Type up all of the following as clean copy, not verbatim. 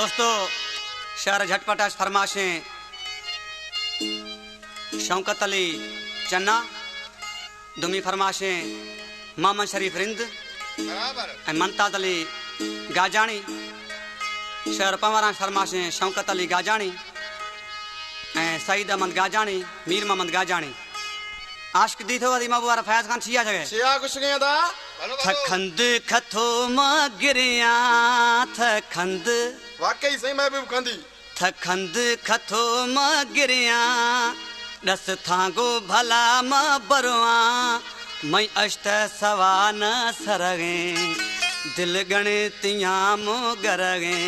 दोस्तों शहर झटपट फरमाशें शौकत अली चन्ना दुमी फरमाशें मोहम्मद शरीफ रिंद मुमताज अली गाजानी शहर पंवारा फरमाशें शौकत अली गाजानी सईद अहमद गाजानी मीर मोहम्मद गाजानी आशिक दी थो अदी महबूब फैज खान छिया जगह छिया कुछ नहीं था थखंद खथो मां गिरिया थखंद वाकई सही महबूब कंदी थखंद खथो मां गिरिया दस थांगो भला मां बरवा मई अष्ट सवा न सरगे दिल गणतिया मो गरगे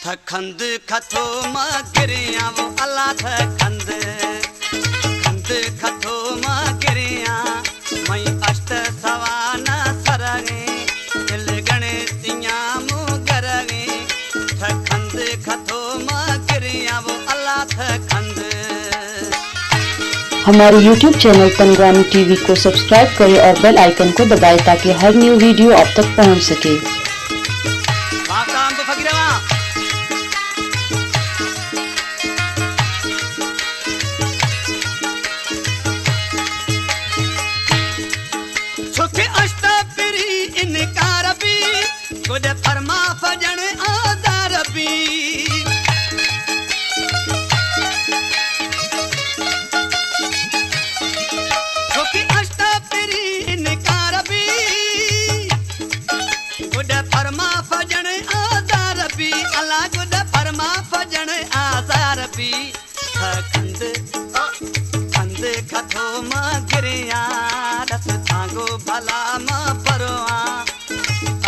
थखंद खथो मां गिरिया वो अल्लाह थखंद खंद खथो मां गिरिया मई अष्ट सवा न सरगे दिल गणतिया मो गरगे थखंद खथो मां गिरिया वो अल्लाह थखंद। हमारे YouTube चैनल पंगवानी टीवी को सब्सक्राइब करें और बेल आइकन को दबाएं ताकि हर न्यू वीडियो आप तक पहुंच सके। फरमा फजण आदार भी गुड फरमा फजण आदार भी अला गुड फरमा फजण आदार भी खंद खंद खथो मां गिरिया दस थांगो भला मां परवा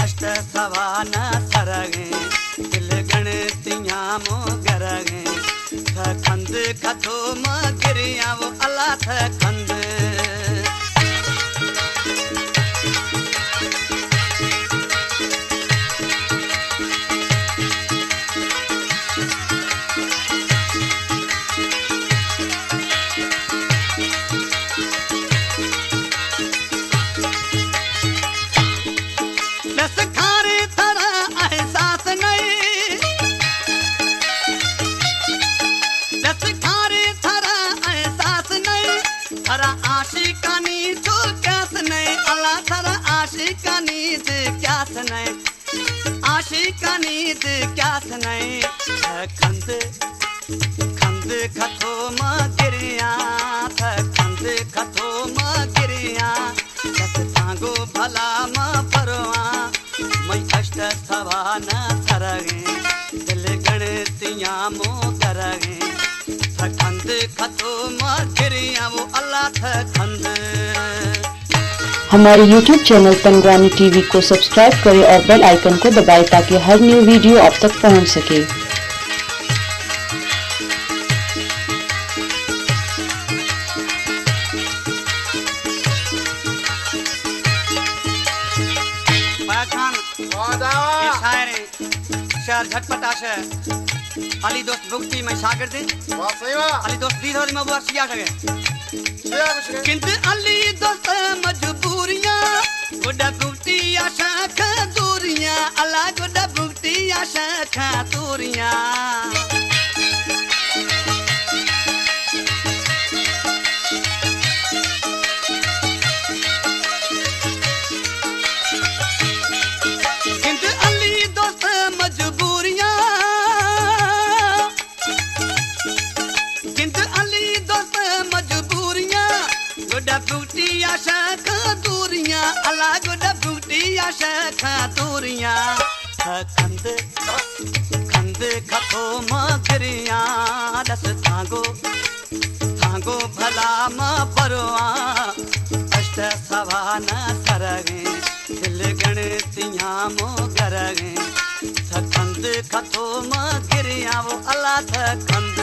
अष्ट सवा न सरगे दिल गणतिया मो गरगे खंद खथो मां गिरिया वो अल्लाह खंद। आशिकानी तो क्यास नहीं अल्लाह थरा आशिकानी से क्यास नहीं आशिकानी से क्यास नहीं खंद खंद खथो मां गिरिया खंद खथो मां गिरिया दस थांगो भला मां परवा मई अष्ट सवा न सरगे दिल गणतिया मो गरगे खंद खथो मां गिरिया वो अल्लाह खंद। हमारे YouTube चैनल पंगवानी टीवी को सब्सक्राइब करें और बेल आइकन को दबाएं ताकि हर न्यू वीडियो आप तक पहुंच सके। शहर झटपट आशे अली दोस्त भुगती में शागिर्द वाह सही वाह अली दोस्त दी थोड़ी महबूब छिया जगह छिया कुछ नहीं किंत अली दोस्त मजबूरियां गुड भुगती आशा दूरियां अल्लाह गुड भुगती आशा दूरियां अल्लाह गुड भुगती आशा दूरियां खंद खंद खथो मां गिरिया दस थांगो थांगो भला मां परवा अष्ट सवा न सरगे दिल गणतिया मो गरगे खंद खथो मां गिरिया वो अल्लाह खंद।